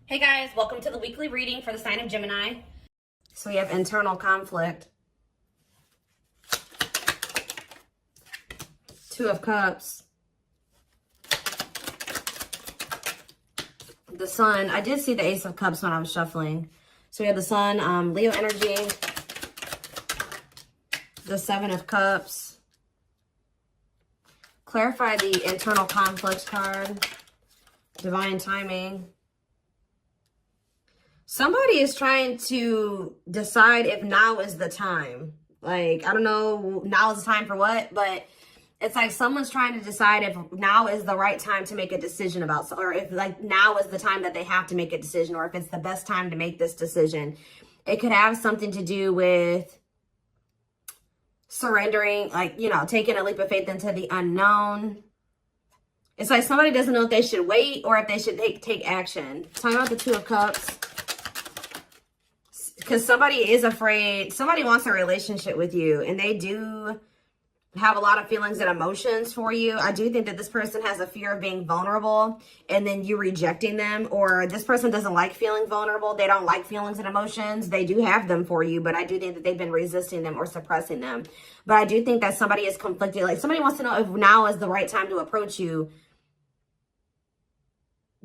Hey guys, welcome to the weekly reading for the sign of Gemini. So we have internal conflict. Two of Cups. The Sun. I did see the Ace of Cups when I was shuffling. So we have the Sun, Leo energy. The Seven of Cups. Clarify the internal conflict card. Divine timing. Somebody is trying to decide if now is the time. Like, I don't know, now is the time for what, but it's like someone's trying to decide if now is the right time to make a decision about, or if like now is the time that they have to make a decision, or if it's the best time to make this decision. It could have something to do with surrendering, like, you know, taking a leap of faith into the unknown. It's like somebody doesn't know if they should wait or if they should take action. Talking about the Two of Cups. Because somebody is afraid, somebody wants a relationship with you, and they do have a lot of feelings and emotions for you. I do think that this person has a fear of being vulnerable and then you rejecting them, or this person doesn't like feeling vulnerable. They don't like feelings and emotions. They do have them for you, but I do think that they've been resisting them or suppressing them. But I do think that somebody is conflicted. Like somebody wants to know if now is the right time to approach you,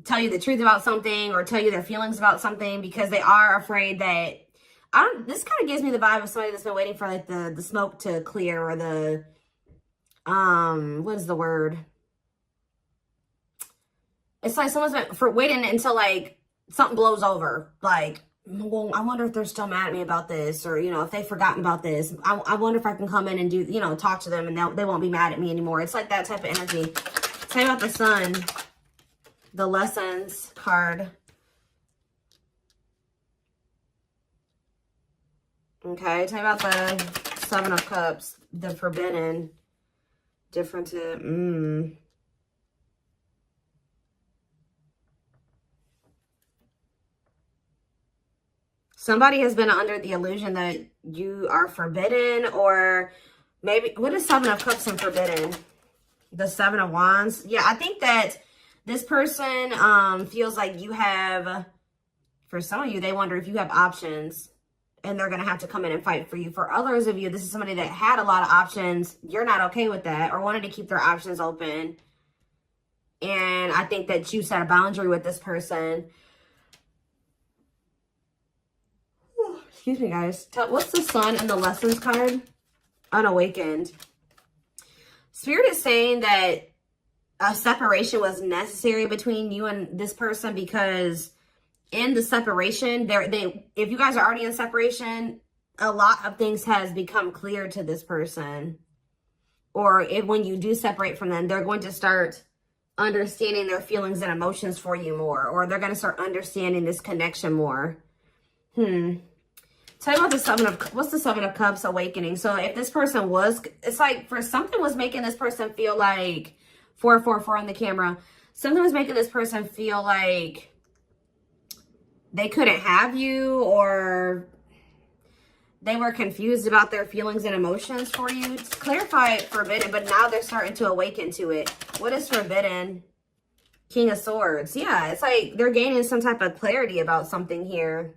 tell you the truth about something, or tell you their feelings about something, because they are afraid that, this kind of gives me the vibe of somebody that's been waiting for like the smoke to clear, or the, what is the word? It's like someone's been waiting until like something blows over. Like, well, I wonder if they're still mad at me about this, or, you know, if they've forgotten about this. I wonder if I can come in and do, you know, talk to them and they won't be mad at me anymore. It's like that type of energy. Same about the Sun, the Lessons card. Okay, tell me about the Seven of Cups, the Forbidden, different to, Somebody has been under the illusion that you are forbidden, or maybe, what is Seven of Cups and Forbidden? The Seven of Wands. Yeah, I think that this person feels like you have, for some of you, they wonder if you have options. And they're going to have to come in and fight for you. For others of you, this is somebody that had a lot of options. You're not okay with that, or wanted to keep their options open. And I think that you set a boundary with this person. Excuse me, guys. What's the Sun and the Lessons card? Unawakened. Spirit is saying that a separation was necessary between you and this person, because in the separation, if you guys are already in separation, a lot of things has become clear to this person. Or when you do separate from them, they're going to start understanding their feelings and emotions for you more, or they're going to start understanding this connection more. Tell me about the Seven of, what's the Seven of Cups awakening? So if this person was, it's like for something was making this person feel like 444 on the camera. Something was making this person feel like they couldn't have you, or they were confused about their feelings and emotions for you. It's clarify forbidden, but now they're starting to awaken to it. What is forbidden? King of Swords. Yeah, it's like they're gaining some type of clarity about something here.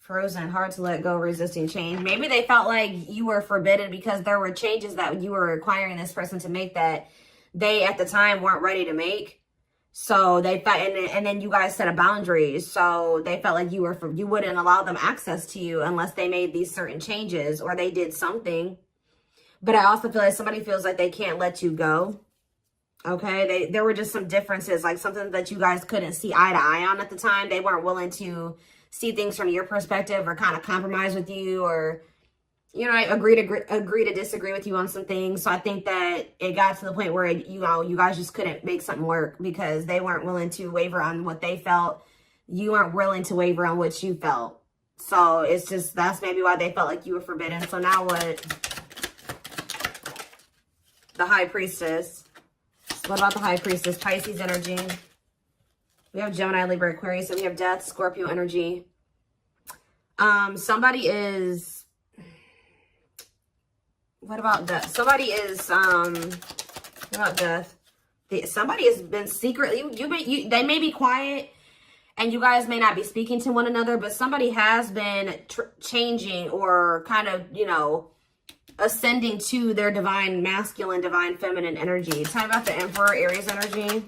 Frozen, hard to let go, resisting change. Maybe they felt like you were forbidden because there were changes that you were requiring this person to make that they at the time weren't ready to make. So they felt, and then you guys set a boundary. So they felt like you wouldn't allow them access to you unless they made these certain changes or they did something. But I also feel like somebody feels like they can't let you go. Okay, there were just some differences, like something that you guys couldn't see eye to eye on at the time. They weren't willing to see things from your perspective, or kind of compromise with you, or, you know, agree to disagree with you on some things. So I think that it got to the point where, you know, you guys just couldn't make something work because they weren't willing to waver on what they felt. You weren't willing to waver on what you felt. So it's just, that's maybe why they felt like you were forbidden. So now what? The High Priestess. What about the High Priestess? Pisces energy. We have Gemini, Libra, Aquarius, and we have Death, Scorpio energy. Somebody is, what about Death? Somebody is, what about Death? Somebody has been secretly, they may be quiet and you guys may not be speaking to one another, but somebody has been changing or kind of, you know, ascending to their divine masculine, divine feminine energy. Talk about the Emperor, Aries energy.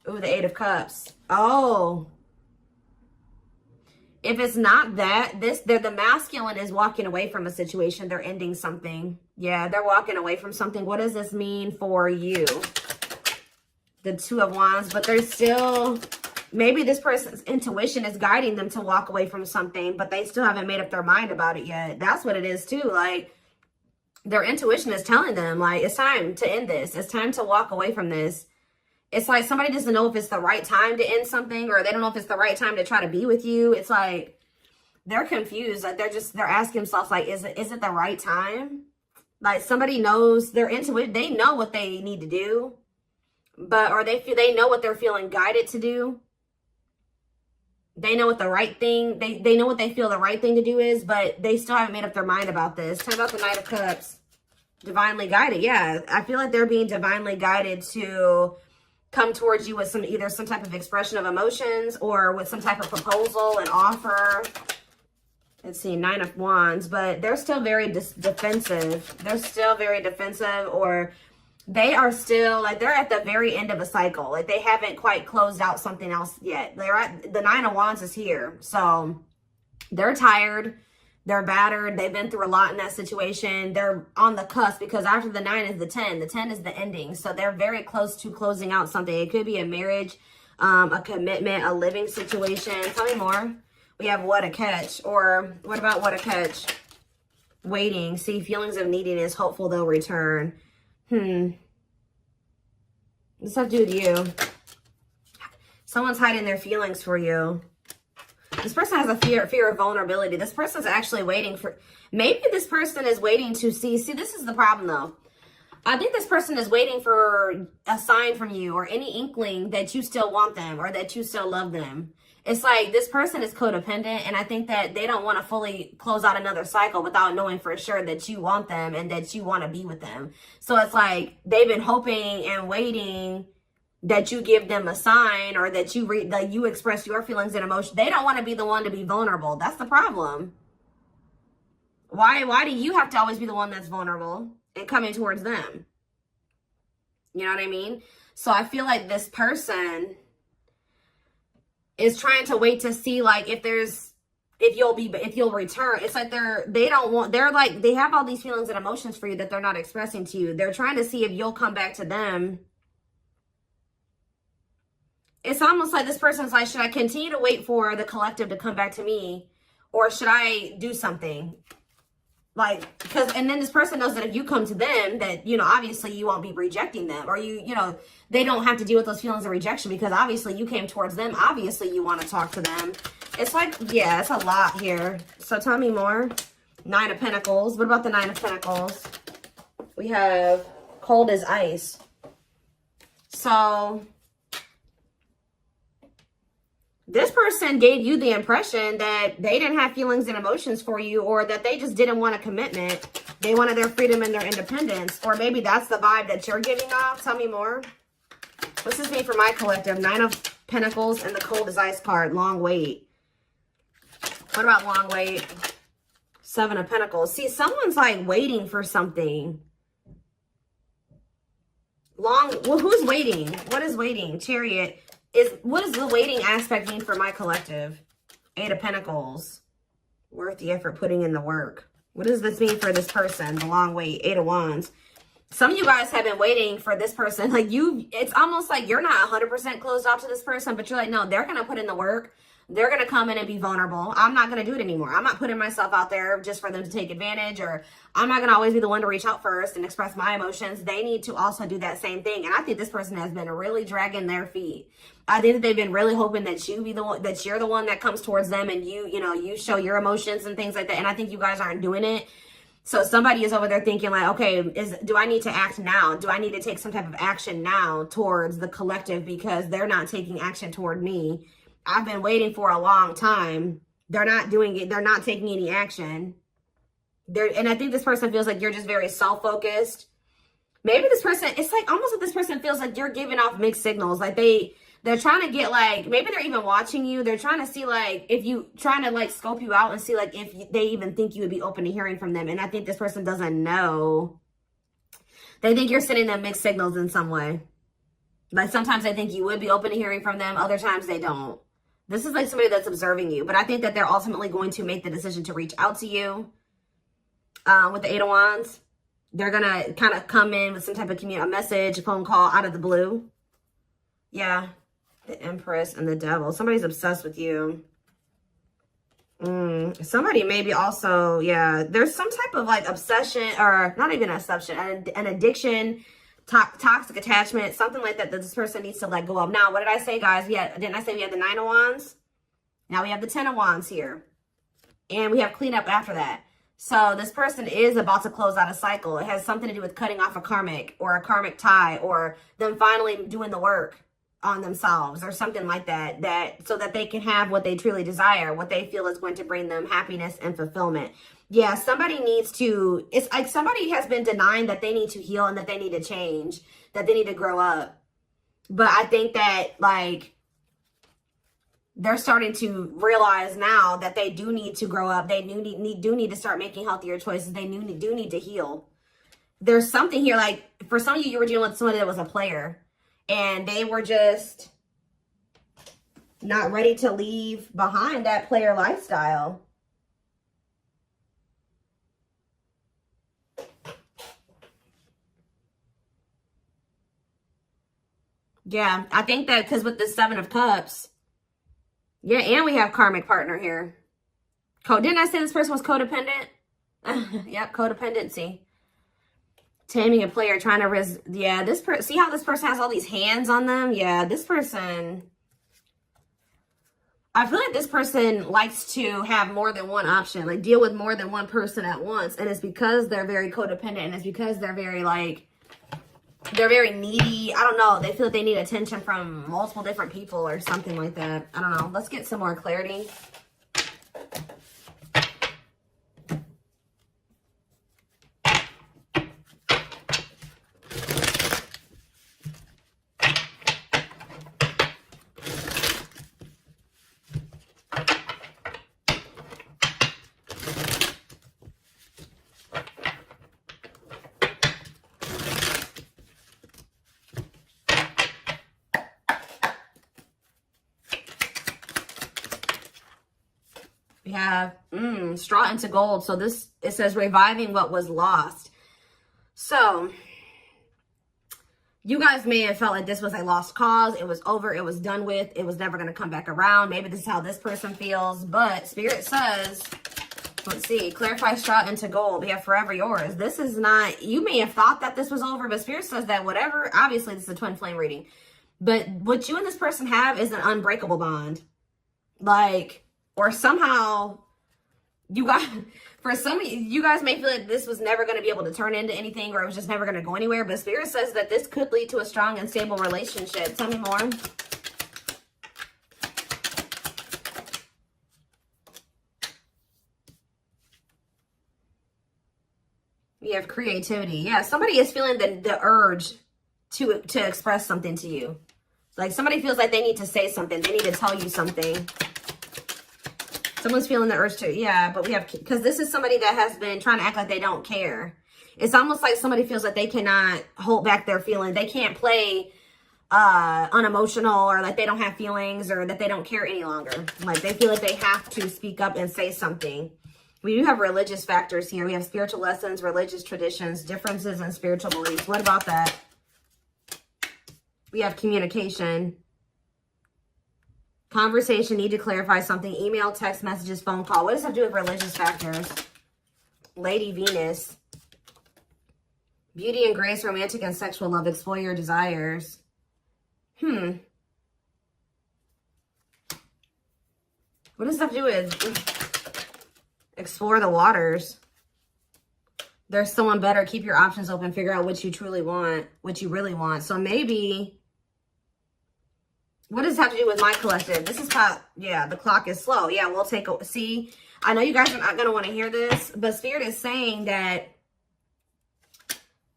Ooh, the Eight of Cups. Oh. If it's not that, the masculine is walking away from a situation. They're ending something. Yeah, they're walking away from something. What does this mean for you? The Two of Wands, but they're still, maybe this person's intuition is guiding them to walk away from something, but they still haven't made up their mind about it yet. That's what it is too. Like, their intuition is telling them, like, it's time to end this. It's time to walk away from this. It's like somebody doesn't know if it's the right time to end something, or they don't know if it's the right time to try to be with you. It's like they're confused. Like they're asking themselves, like, is it the right time? Like somebody knows, their intuition, they know what they need to do, or they know what they're feeling guided to do. They know what the right thing, they know what they feel the right thing to do is, but they still haven't made up their mind about this. Talk about the Knight of Cups. Divinely guided. Yeah, I feel like they're being divinely guided to come towards you with either some type of expression of emotions or with some type of proposal and offer. Let's see, Nine of Wands, but they're still very defensive. They're still very defensive, or they are still, like, they're at the very end of a cycle. Like, they haven't quite closed out something else yet. The Nine of Wands is here. So they're tired. They're battered. They've been through a lot in that situation. They're on the cusp because after the 9 is the 10. The 10 is the ending. So they're very close to closing out something. It could be a marriage, a commitment, a living situation. Tell me more. We have What a Catch. Or what about What a Catch? Waiting. See, feelings of neediness. Hopeful they'll return. This have to do with you. Someone's hiding their feelings for you. This person has a fear of vulnerability. This person's actually waiting for, maybe this person is waiting to see this is the problem though. I think this person is waiting for a sign from you or any inkling that you still want them or that you still love them. It's like this person is codependent, and I think that they don't want to fully close out another cycle without knowing for sure that you want them and that you want to be with them. So it's like they've been hoping and waiting that you give them a sign or that you express your feelings and emotions. They don't want to be the one to be vulnerable. That's the problem. Why do you have to always be the one that's vulnerable and coming towards them? You know what I mean? So I feel like this person is trying to wait to see, like, if you'll return. It's like they have all these feelings and emotions for you that they're not expressing to you. They're trying to see if you'll come back to them. It's almost like this person's like, should I continue to wait for the collective to come back to me, or should I do something? Like, and then this person knows that if you come to them, that, you know, obviously you won't be rejecting them, or you know, they don't have to deal with those feelings of rejection because obviously you came towards them. Obviously you want to talk to them. It's like, yeah, it's a lot here. So tell me more. Nine of Pentacles. What about the Nine of Pentacles? We have cold as ice. So this person gave you the impression that they didn't have feelings and emotions for you, or that they just didn't want a commitment. They wanted their freedom and their independence. Or maybe that's the vibe that you're giving off. Tell me more. What's this mean for my collective? Nine of Pentacles and the cold as ice card. Long wait. What about long wait? Seven of Pentacles. See, someone's like waiting for something. Well, who's waiting? What is waiting? Chariot. What does the waiting aspect mean for my collective? Eight of Pentacles. Worth the effort, putting in the work. What does this mean for this person? The long wait. Eight of Wands. Some of you guys have been waiting for this person. Like it's almost like you're not 100% closed off to this person, but you're like, no, they're going to put in the work. They're going to come in and be vulnerable. I'm not going to do it anymore. I'm not putting myself out there just for them to take advantage, or I'm not going to always be the one to reach out first and express my emotions. They need to also do that same thing. And I think this person has been really dragging their feet. I think that they've been really hoping that you're the one that comes towards them and you show your emotions and things like that. And I think you guys aren't doing it. So somebody is over there thinking like, okay, do I need to act now? Do I need to take some type of action now towards the collective because they're not taking action toward me? I've been waiting for a long time. They're not doing it. They're not taking any action. And I think this person feels like you're just very self-focused. Maybe this person, it's like almost like this person feels like you're giving off mixed signals. Like they're trying to get like, maybe they're even watching you. They're trying to see like, if you, trying to like scope you out and see like if they even think you would be open to hearing from them. And I think this person doesn't know. They think you're sending them mixed signals in some way. Like sometimes they think you would be open to hearing from them. Other times they don't. This is like somebody that's observing you. But I think that they're ultimately going to make the decision to reach out to you. With the Eight of Wands. They're going to kind of come in with some type of a message, a phone call out of the blue. Yeah. The Empress and the Devil. Somebody's obsessed with you. Somebody maybe also, yeah. There's some type of like obsession, or not even an obsession, an addiction, toxic attachment, something like that this person needs to let go of. Now, what did I say, guys? Didn't I say we had the Nine of Wands? Now we have the Ten of Wands here. And we have cleanup after that. So this person is about to close out a cycle. It has something to do with cutting off a karmic or a karmic tie, or them finally doing the work on themselves or something like that, so that they can have what they truly desire, what they feel is going to bring them happiness and fulfillment. Yeah, somebody needs to, it's like somebody has been denying that they need to heal and that they need to change, that they need to grow up. But I think that like, they're starting to realize now that they do need to grow up. They do need to start making healthier choices. They do need to heal. There's something here, like for some of you were dealing with somebody that was a player and they were just not ready to leave behind that player lifestyle. Yeah, I think that because with the Seven of Cups, yeah, and we have karmic partner here. Didn't I say this person was codependent? Yep, codependency. Taming a player, trying to yeah, this person, see how this person has all these hands on them? Yeah, this person, I feel like this person likes to have more than one option, like deal with more than one person at once. And it's because they're very codependent, and it's because they're very like, they're very needy. I don't know. They feel like they need attention from multiple different people or something like that. I don't know. Let's get some more clarity. We have straw into gold. So this, it says reviving what was lost. So you guys may have felt like this was a lost cause. It was over. It was done with. It was never going to come back around. Maybe this is how this person feels. But Spirit says, let's see, clarify straw into gold. We have forever yours. This is not, you may have thought that this was over, but Spirit says that whatever, obviously this is a twin flame reading. But what you and this person have is an unbreakable bond. Like, or somehow you guys, for some of you guys may feel like this was never going to be able to turn into anything, or it was just never going to go anywhere. But Spirit says that this could lead to a strong and stable relationship. Tell me more. We have creativity. Yeah, somebody is feeling the urge to express something to you. Like somebody feels like they need to say something. They need to tell you something. Someone's feeling the urge to, yeah, but we have, because this is somebody that has been trying to act like they don't care. It's almost like somebody feels like they cannot hold back their feelings. They can't play unemotional, or like they don't have feelings, or that they don't care any longer. Like they feel like they have to speak up and say something. We do have religious factors here. We have spiritual lessons, religious traditions, differences in spiritual beliefs. What about that? We have communication. Conversation, need to clarify something. Email, text messages, phone call. What does that do with religious factors? Lady Venus. Beauty and grace, romantic and sexual love. Explore your desires. What does that do with explore the waters? There's someone better. Keep your options open. Figure out what you truly want, what you really want. So maybe, what does this have to do with my collective? This is how, yeah, the clock is slow. Yeah, we'll take a, see, I know you guys are not going to want to hear this, but Spirit is saying that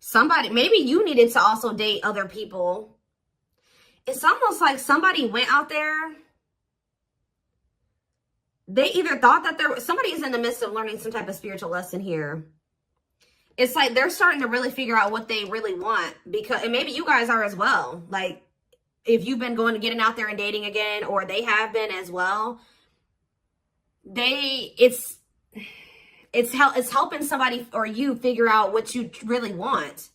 Somebody, maybe you needed to also date other people. It's almost like somebody went out there. They either thought that somebody is in the midst of learning some type of spiritual lesson here. It's like they're starting to really figure out what they really want, because, and maybe you guys are as well. Like, if you've been getting out there and dating again, or they have been as well, it's helping somebody or you figure out what you really want.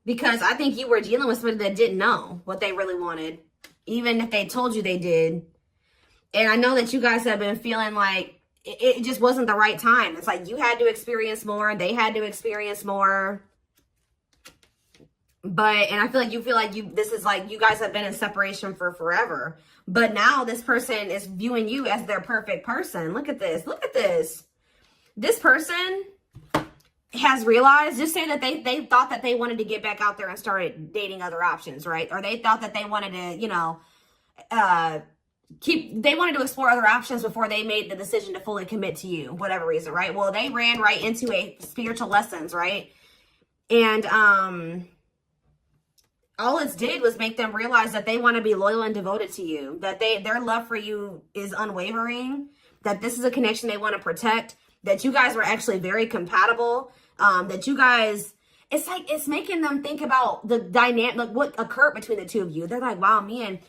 Because I think you were dealing with somebody that didn't know what they really wanted, even if they told you they did. And I know that you guys have been feeling like it just wasn't the right time. It's like you had to experience more, they had to experience more. And I feel like this is like you guys have been in separation for forever. But now this person is viewing you as their perfect person. Look at this. Look at this. This person has realized, just say that they thought that they wanted to get back out there and started dating other options, right? Or they thought that they wanted to, you know, they wanted to explore other options before they made the decision to fully commit to you, whatever reason, right? Well, they ran right into a spiritual lessons, right? And all it did was make them realize that they want to be loyal and devoted to you, that their love for you is unwavering, that this is a connection they want to protect, that you guys were actually very compatible, that you guys, it's like, it's making them think about the dynamic, like what occurred between the two of you. They're like, wow, me and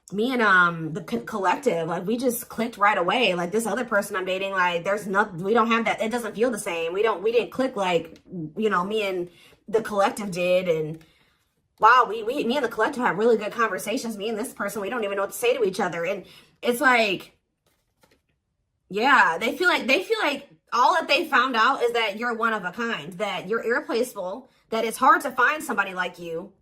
the collective, like we just clicked right away. Like this other person I'm dating, like there's nothing, we don't have that. It doesn't feel the same. We didn't click like, you know, me and the collective did. And wow, me and the collective have really good conversations. Me and this person, we don't even know what to say to each other. And it's like, yeah, they feel like all that they found out is that you're one of a kind, that you're irreplaceable, that it's hard to find somebody like you.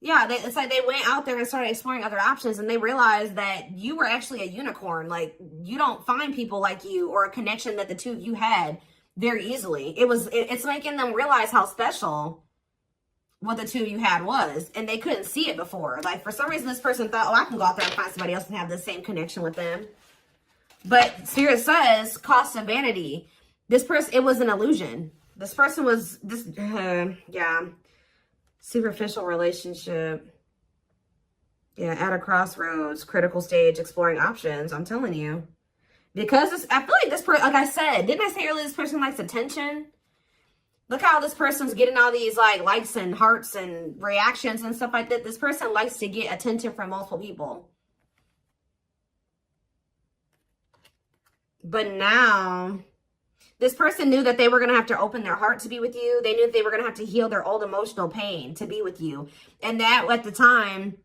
Yeah, it's like they went out there and started exploring other options, and they realized that you were actually a unicorn. Like, you don't find people like you or a connection that the two of you had very easily. It's making them realize how special what the two of you had was, and they couldn't see it before. Like, for some reason, this person thought, oh, I can go out there and find somebody else and have the same connection with them. But Spirit says, cost of vanity. This person, it was an illusion. This person was, yeah, superficial relationship. Yeah, at a crossroads, critical stage, exploring options. I'm telling you. Because I feel like this person, like I said, didn't I say earlier this person likes attention? Look how this person's getting all these like likes and hearts and reactions and stuff like that. This person likes to get attention from multiple people. But now, this person knew that they were going to have to open their heart to be with you. They knew that they were going to have to heal their old emotional pain to be with you. And that, at the time,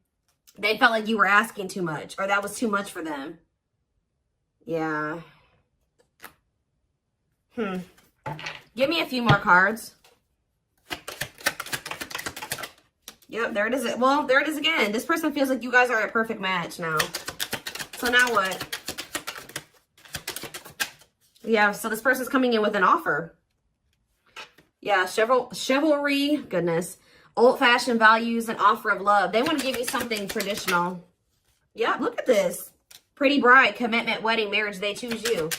they felt like you were asking too much, or that was too much for them. Yeah. Give me a few more cards. Yep, there it is. Well, there it is again. This person feels like you guys are a perfect match now. So now what? Yeah, so this person's coming in with an offer. Yeah, chivalry, goodness. Old-fashioned values and offer of love. They want to give you something traditional. Yeah, look at this. Pretty bride, commitment, wedding, marriage, they choose you.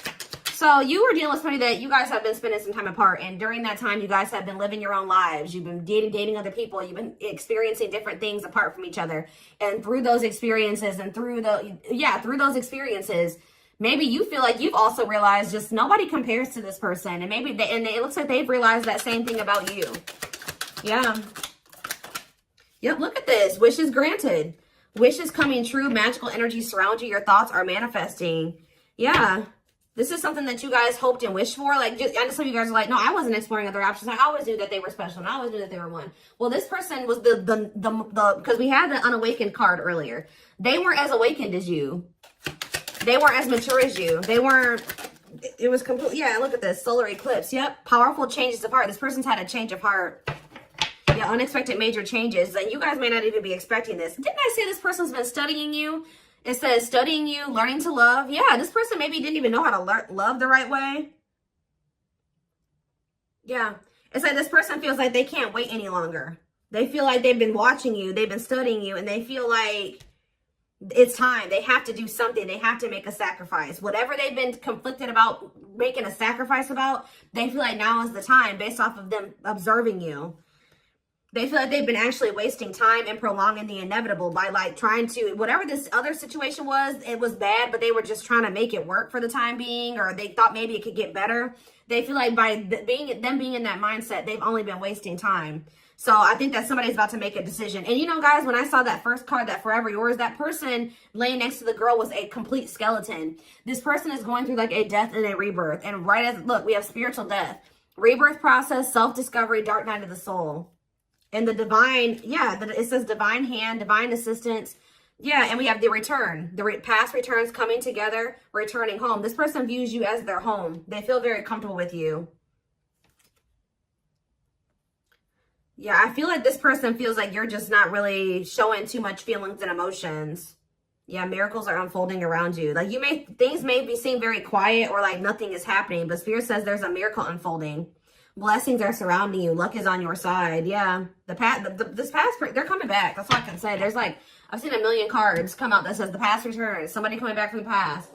So you were dealing with somebody that you guys have been spending some time apart. And during that time, you guys have been living your own lives. You've been dating other people. You've been experiencing different things apart from each other. And through those experiences through those experiences, maybe you feel like you've also realized just nobody compares to this person. And maybe it looks like they've realized that same thing about you. Yeah. Yep, look at this. Wishes granted. Wishes coming true. Magical energy surround you. Your thoughts are manifesting. Yeah. This is something that you guys hoped and wished for. Like, I know some of you guys are like, no, I wasn't exploring other options. I always knew that they were special, and I always knew that they were one. Well, this person was because we had the unawakened card earlier. They weren't as awakened as you. They weren't as mature as you. They weren't, it was complete. Yeah, look at this. Solar eclipse. Yep. Powerful changes of heart. This person's had a change of heart. Yeah, unexpected major changes. And you guys may not even be expecting this. Didn't I say this person's been studying you? It says studying you, learning to love. Yeah, this person maybe didn't even know how to love the right way. Yeah. It's like this person feels like they can't wait any longer. They feel like they've been watching you. They've been studying you. And they feel like It's time. They have to do something. They have to make a sacrifice. Whatever they've been conflicted about making a sacrifice about, they feel like now is the time based off of them observing you. They feel like they've been actually wasting time and prolonging the inevitable by like trying to, whatever this other situation was, it was bad, but they were just trying to make it work for the time being, or they thought maybe it could get better. They feel like by being in that mindset, they've only been wasting time. So I think that somebody's about to make a decision. And you know, guys, when I saw that first card, that Forever Yours, that person laying next to the girl was a complete skeleton. This person is going through like a death and a rebirth. And right as, look, we have spiritual death, rebirth process, self-discovery, dark night of the soul. And the divine, yeah, it says divine hand, divine assistance. Yeah, and we have the return. The past returns coming together, returning home. This person views you as their home. They feel very comfortable with you. Yeah, I feel like this person feels like you're just not really showing too much feelings and emotions. Yeah, miracles are unfolding around you. Like things may seem very quiet or like nothing is happening, but Spirit says there's a miracle unfolding. Blessings are surrounding you. Luck is on your side. Yeah, this past, they're coming back. That's all I can say. There's like, I've seen a million cards come out that says the past returns. Somebody coming back from the past.